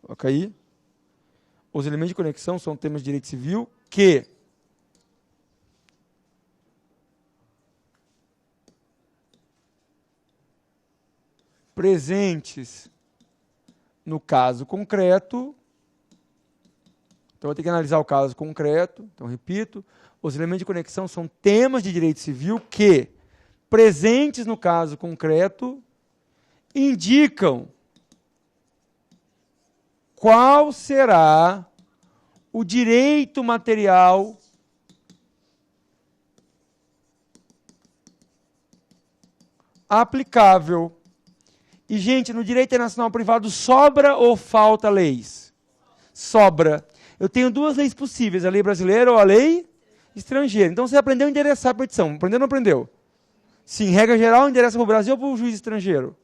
coloca aí, os elementos de conexão são temas de direito civil que presentes no caso concreto. Então, eu vou ter que analisar o caso concreto. Então, repito, os elementos de conexão são temas de direito civil que, presentes no caso concreto, indicam qual será o direito material aplicável. E, gente, no direito internacional privado sobra ou falta leis? Sobra. Eu tenho duas leis possíveis, a lei brasileira ou a lei estrangeira. Então, você aprendeu a endereçar a petição. Aprendeu ou não aprendeu? Sim, regra geral, endereça para o Brasil ou para o juiz estrangeiro?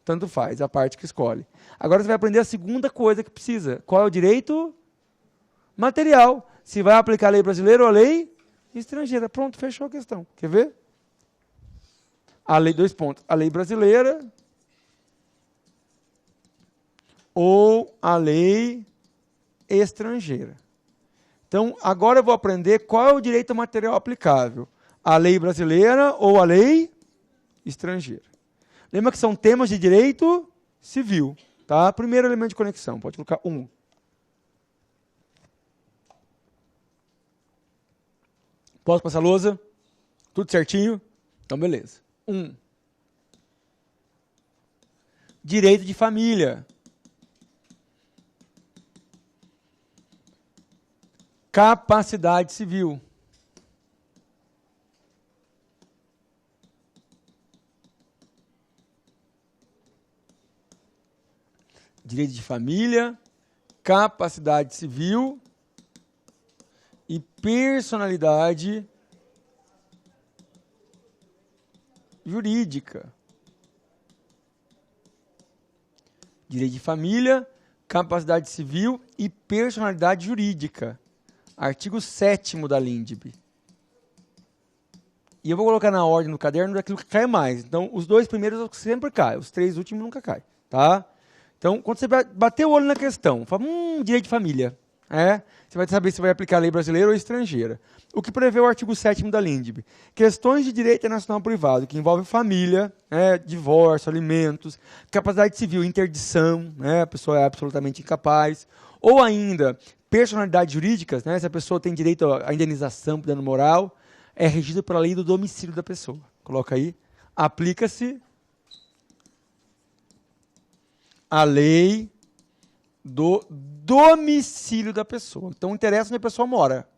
Tanto faz, a parte que escolhe. Agora, você vai aprender a segunda coisa que precisa. Qual é o direito material? Se vai aplicar a lei brasileira ou a lei estrangeira. Pronto, fechou a questão. Quer ver? A lei, 2 pontos. A lei brasileira ou a lei estrangeira. Então, agora eu vou aprender qual é o direito material aplicável. A lei brasileira ou a lei estrangeira. Lembra que são temas de direito civil. Tá? Primeiro elemento de conexão. Pode colocar 1. Posso passar a lousa? Tudo certinho? Então, beleza. 1. Direito de família. Capacidade civil. Direito de família, capacidade civil e personalidade jurídica. Direito de família, capacidade civil e personalidade jurídica. Artigo 7º da LINDB. E eu vou colocar na ordem do caderno daquilo que cai mais. Então, os 2 primeiros sempre caem, os 3 últimos nunca caem. Tá? Então, quando você bater o olho na questão, fala, direito de família. Você vai saber se vai aplicar a lei brasileira ou estrangeira. O que prevê o artigo 7º da LINDB? Questões de direito internacional privado, que envolvem família, divórcio, alimentos, capacidade civil, interdição, a pessoa é absolutamente incapaz, ou ainda personalidades jurídicas, se a pessoa tem direito à indenização por dano moral, é regido pela lei do domicílio da pessoa. Coloca aí. Aplica-se a lei do domicílio da pessoa. Então, interessa onde a pessoa mora.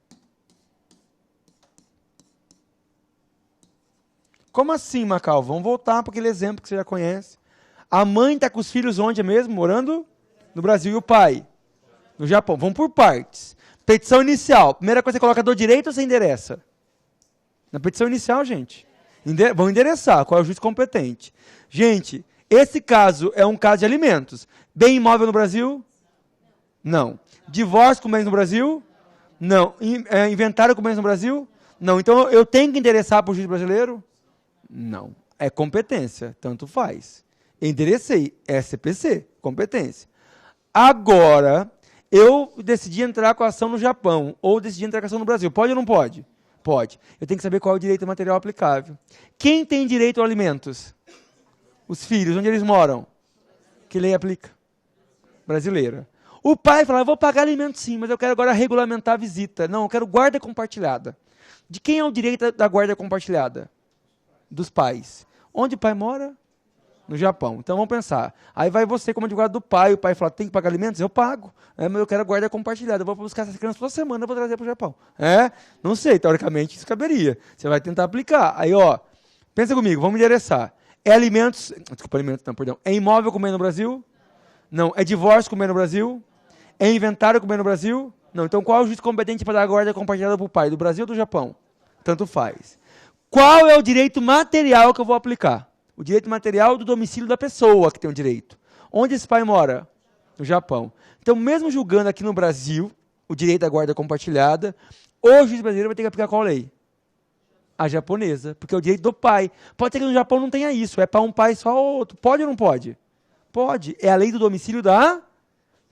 Como assim, Macau? Vamos voltar para aquele exemplo que você já conhece. A mãe está com os filhos onde mesmo? Morando no Brasil. E o pai? No Japão. Vamos por partes. Petição inicial. Primeira coisa, você coloca do direito ou você endereça? Na petição inicial, gente. Vão endereçar. Qual é o juiz competente? Gente, esse caso é um caso de alimentos. Bem imóvel no Brasil? Não. Divórcio com bens no Brasil? Não. Inventário com bens no Brasil? Não. Então, eu tenho que endereçar para o juiz brasileiro? Não. É competência. Tanto faz. Enderecei. SPC. Competência. Agora, eu decidi entrar com a ação no Japão ou decidi entrar com a ação no Brasil. Pode ou não pode? Pode. Eu tenho que saber qual é o direito material aplicável. Quem tem direito a alimentos? Os filhos. Onde eles moram? Que lei aplica? Brasileira. O pai fala, eu vou pagar alimentos sim, mas eu quero agora regulamentar a visita. Não, eu quero guarda compartilhada. De quem é o direito da guarda compartilhada? Dos pais. Onde o pai mora? No Japão. Então vamos pensar. Aí vai você como advogado do pai, o pai fala, tem que pagar alimentos? Eu pago. Mas eu quero guarda compartilhada. Eu vou buscar essas crianças toda semana, eu vou trazer para o Japão. Não sei, teoricamente isso caberia. Você vai tentar aplicar. Aí, pensa comigo, vamos endereçar. É alimentos, desculpa, alimentos não, perdão. É imóvel com bem no Brasil? Não. É divórcio com bem no Brasil? É inventário com bem no Brasil? Não. Então qual é o juiz competente para dar a guarda compartilhada para o pai? Do Brasil ou do Japão? Tanto faz. Qual é o direito material que eu vou aplicar? O direito material do domicílio da pessoa que tem o direito. Onde esse pai mora? No Japão. Então, mesmo julgando aqui no Brasil o direito da guarda compartilhada, o juiz brasileiro vai ter que aplicar qual lei? A japonesa, porque é o direito do pai. Pode ser que no Japão não tenha isso, é para um pai só ou outro. Pode ou não pode? Pode. É a lei do domicílio da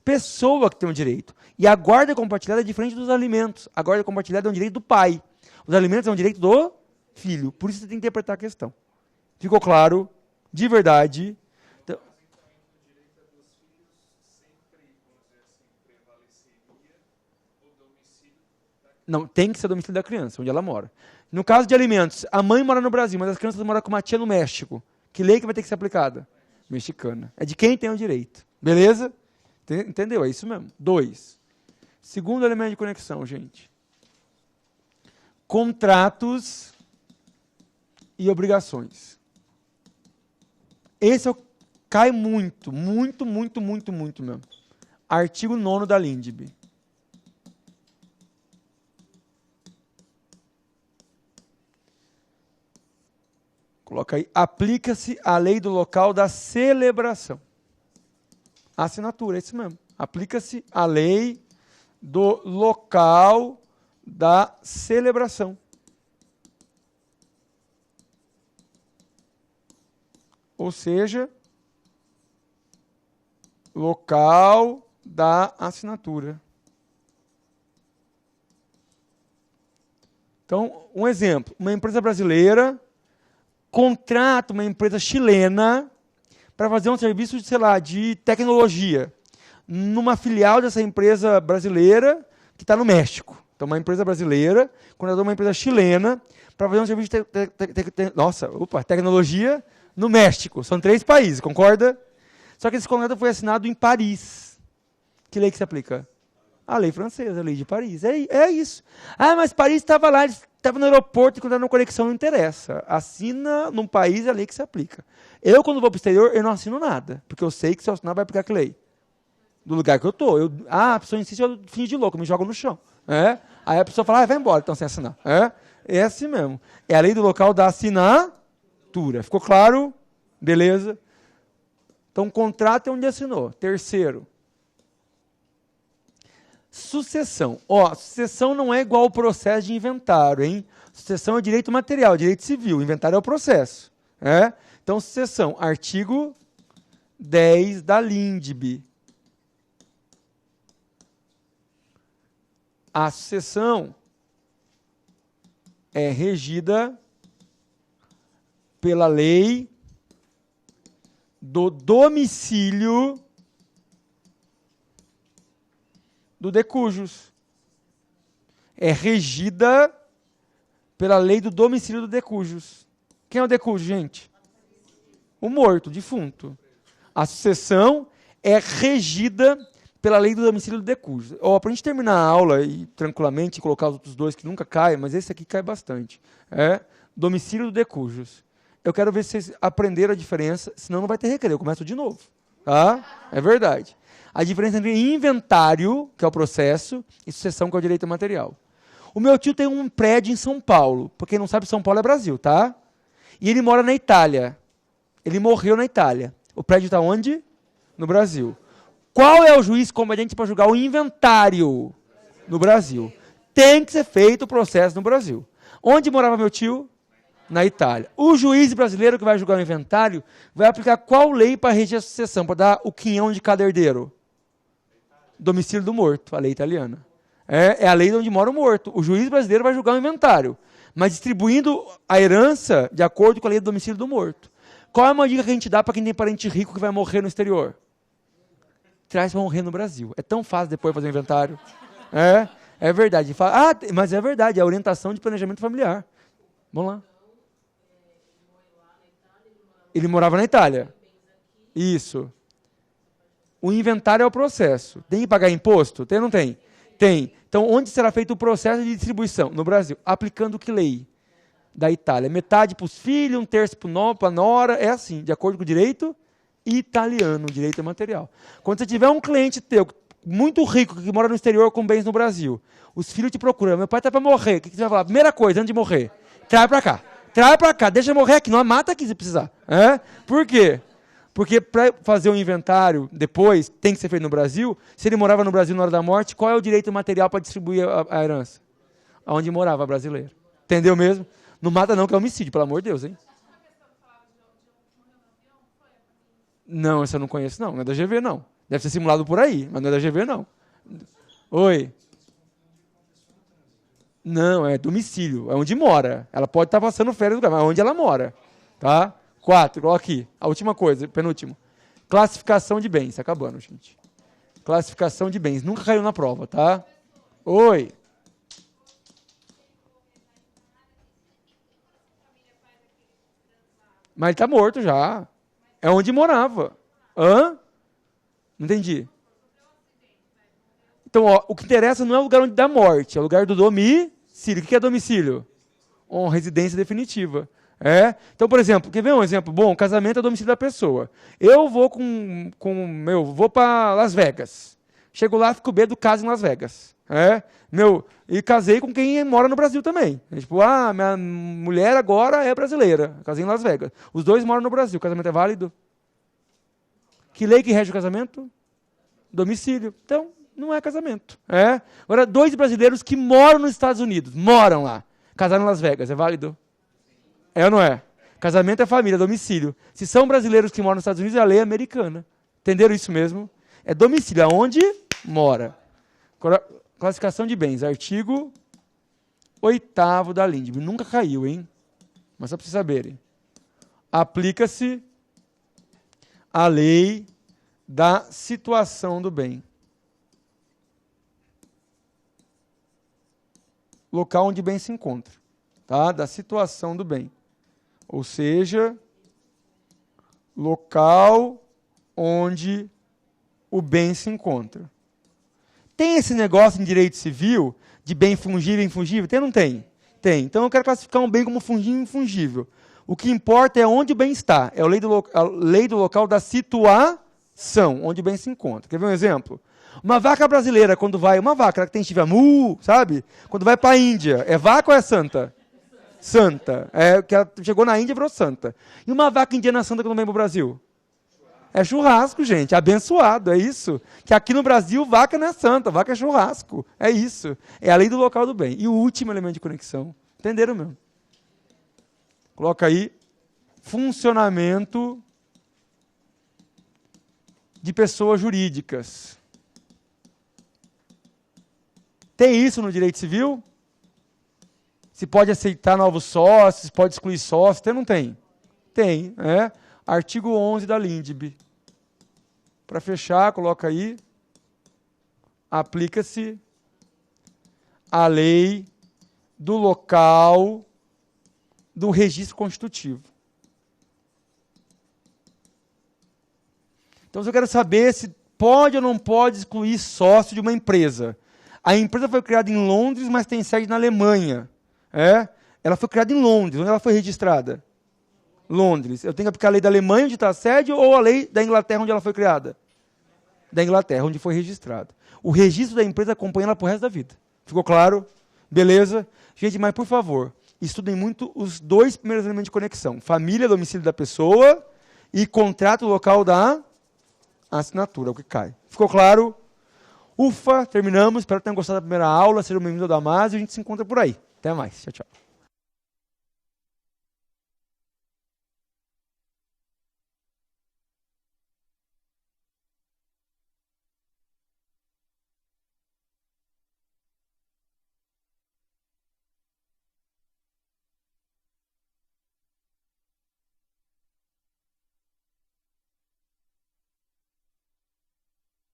pessoa que tem o direito. E a guarda compartilhada é diferente dos alimentos. A guarda compartilhada é um direito do pai. Os alimentos é um direito do filho. Por isso você tem que interpretar a questão. Ficou claro? De verdade? Então, não, tem que ser o domicílio da criança, onde ela mora. No caso de alimentos, a mãe mora no Brasil, mas as crianças moram com uma tia no México. Que lei que vai ter que ser aplicada? Mexicana. É de quem tem o direito. Beleza? Entendeu? É isso mesmo. 2. Segundo elemento de conexão, gente. Contratos e obrigações. Esse cai muito mesmo. Artigo 9º da LINDB. Coloca aí. Aplica-se a lei do local da celebração. Assinatura, é isso mesmo. Aplica-se a lei do local da celebração. Ou seja, local da assinatura. Então, um exemplo. Uma empresa brasileira contrata uma empresa chilena para fazer um serviço, sei lá, de tecnologia, numa filial dessa empresa brasileira que está no México. Então, uma empresa brasileira contratou uma empresa chilena para fazer um serviço de tecnologia no México. São 3 países, concorda? Só que esse contrato foi assinado em Paris. Que lei que se aplica? A lei francesa, a lei de Paris. É isso. Ah, mas Paris estava lá, estava no aeroporto e quando na conexão não interessa. Assina num país a lei que se aplica. Eu, quando vou para o exterior, eu não assino nada. Porque eu sei que se eu assinar, vai aplicar que lei? Do lugar que eu estou. A pessoa insiste, eu finge de louco, me jogo no chão. Aí a pessoa fala, vai embora, então, sem assinar. É assim mesmo. É a lei do local da assinatura. Ficou claro? Beleza? Então, contrato é onde assinou. Terceiro. Sucessão. Sucessão não é igual ao processo de inventário, hein? Sucessão é direito material, direito civil. Inventário é o processo. Então, sucessão. Artigo 10 da LINDB. A sucessão é regida pela lei do domicílio do de cujus. É regida pela lei do domicílio do de cujus. Quem é o de cujus, gente? O morto, o defunto. A sucessão é regida pela lei do domicílio do de cujus. Para a gente terminar a aula e tranquilamente colocar os outros 2 que nunca caem, mas esse aqui cai bastante. Domicílio do de cujus. Eu quero ver se vocês aprenderam a diferença, senão não vai ter recreio, eu começo de novo. Tá? É verdade. A diferença entre inventário, que é o processo, e sucessão, que é o direito material. O meu tio tem um prédio em São Paulo. Para quem não sabe, São Paulo é Brasil, tá? E ele mora na Itália. Ele morreu na Itália. O prédio está onde? No Brasil. Qual é o juiz competente para julgar o inventário? No Brasil. Tem que ser feito o processo no Brasil. Onde morava meu tio? Na Itália. O juiz brasileiro que vai julgar o inventário vai aplicar qual lei para reger a sucessão? Para dar o quinhão de cada herdeiro? Domicílio do morto, a lei italiana. É a lei onde mora o morto. O juiz brasileiro vai julgar o inventário, mas distribuindo a herança de acordo com a lei do domicílio do morto. Qual é uma dica que a gente dá para quem tem parente rico que vai morrer no exterior? Traz para morrer no Brasil. É tão fácil depois fazer o inventário. É verdade. Mas é verdade, é a orientação de planejamento familiar. Vamos lá. Ele morava na Itália. Isso. O inventário é o processo. Tem que pagar imposto? Tem ou não tem? Tem. Então, onde será feito o processo de distribuição? No Brasil. Aplicando que lei? Da Itália. Metade para os filhos, 1/3 para a nora. É assim, de acordo com o direito italiano, direito material. Quando você tiver um cliente teu, muito rico, que mora no exterior com bens no Brasil, os filhos te procuram. Meu pai está para morrer. O que você vai falar? Primeira coisa, antes de morrer, traz para cá. Traz para cá, deixa eu morrer aqui, não mata aqui se precisar. Por quê? Porque para fazer um inventário depois, tem que ser feito no Brasil. Se ele morava no Brasil na hora da morte, qual é o direito material para distribuir a herança? Onde morava brasileiro. Entendeu mesmo? Não mata não, que é homicídio, pelo amor de Deus, hein? Não, essa eu não conheço não, não é da GV não. Deve ser simulado por aí, mas não é da GV não. Oi? Não, é domicílio, é onde mora. Ela pode estar passando férias no lugar, mas é onde ela mora. Tá? 4, igual aqui. A última coisa, penúltimo. Classificação de bens. Acabando, gente. Classificação de bens. Nunca caiu na prova, tá? Oi. Mas ele está morto já. É onde morava. Hã? Não entendi. Então, o que interessa não é o lugar onde dá morte, é o lugar do domicílio. O que é domicílio? Residência definitiva. Então, por exemplo, quer ver um exemplo bom? Casamento é o domicílio da pessoa. Eu vou vou para Las Vegas. Chego lá, fico bêbado, caso em Las Vegas. E casei com quem mora no Brasil também. Tipo, minha mulher agora é brasileira. Casei em Las Vegas. Os 2 moram no Brasil. O casamento é válido? Que lei que rege o casamento? Domicílio. Então, não é casamento. Agora, 2 brasileiros que moram nos Estados Unidos, moram lá, casaram em Las Vegas, é válido? É ou não é? Casamento é família, domicílio. Se são brasileiros que moram nos Estados Unidos, é a lei americana. Entenderam isso mesmo? É domicílio, aonde mora. Classificação de bens, artigo 8º da Lindbe. Nunca caiu, hein? Mas só para vocês saberem. Aplica-se a lei da situação do bem. Local onde o bem se encontra. Tá? Da situação do bem. Ou seja, local onde o bem se encontra. Tem esse negócio em direito civil de bem fungível e infungível? Tem ou não tem? Tem. Então eu quero classificar um bem como fungível e infungível. O que importa é onde o bem está. É a lei do local da situação, onde o bem se encontra. Quer ver um exemplo? Uma vaca brasileira, quando vai... Uma vaca que tem chifre, sabe? Quando vai para a Índia, é vaca ou é santa? Santa. É, que ela chegou na Índia e virou santa. E uma vaca indiana santa quando vem para o Brasil? É churrasco, gente. Abençoado, é isso. Que aqui no Brasil, vaca não é santa, vaca é churrasco. É isso. É a lei do local do bem. E o último elemento de conexão. Entenderam mesmo? Coloca aí. Funcionamento de pessoas jurídicas. Tem isso no direito civil? Se pode aceitar novos sócios, se pode excluir sócios, tem ou não tem? Tem, é. Artigo 11 da Lindbe. Para fechar, coloca aí. Aplica-se a lei do local do registro constitutivo. Então, se eu quero saber se pode ou não pode excluir sócio de uma empresa. A empresa foi criada em Londres, mas tem sede na Alemanha. É? Ela foi criada em Londres. Onde ela foi registrada? Londres. Eu tenho que aplicar a lei da Alemanha, onde está a sede, ou a lei da Inglaterra, onde ela foi criada? Da Inglaterra, onde foi registrada. O registro da empresa acompanha ela para o resto da vida. Ficou claro? Beleza? Gente, mas por favor, estudem muito os 2 primeiros elementos de conexão. Família, domicílio da pessoa e contrato local da assinatura, o que cai. Ficou claro? Ufa, terminamos. Espero que tenham gostado da primeira aula. Sejam bem-vindos ao Damásio e a gente se encontra por aí. Até mais. Tchau, tchau.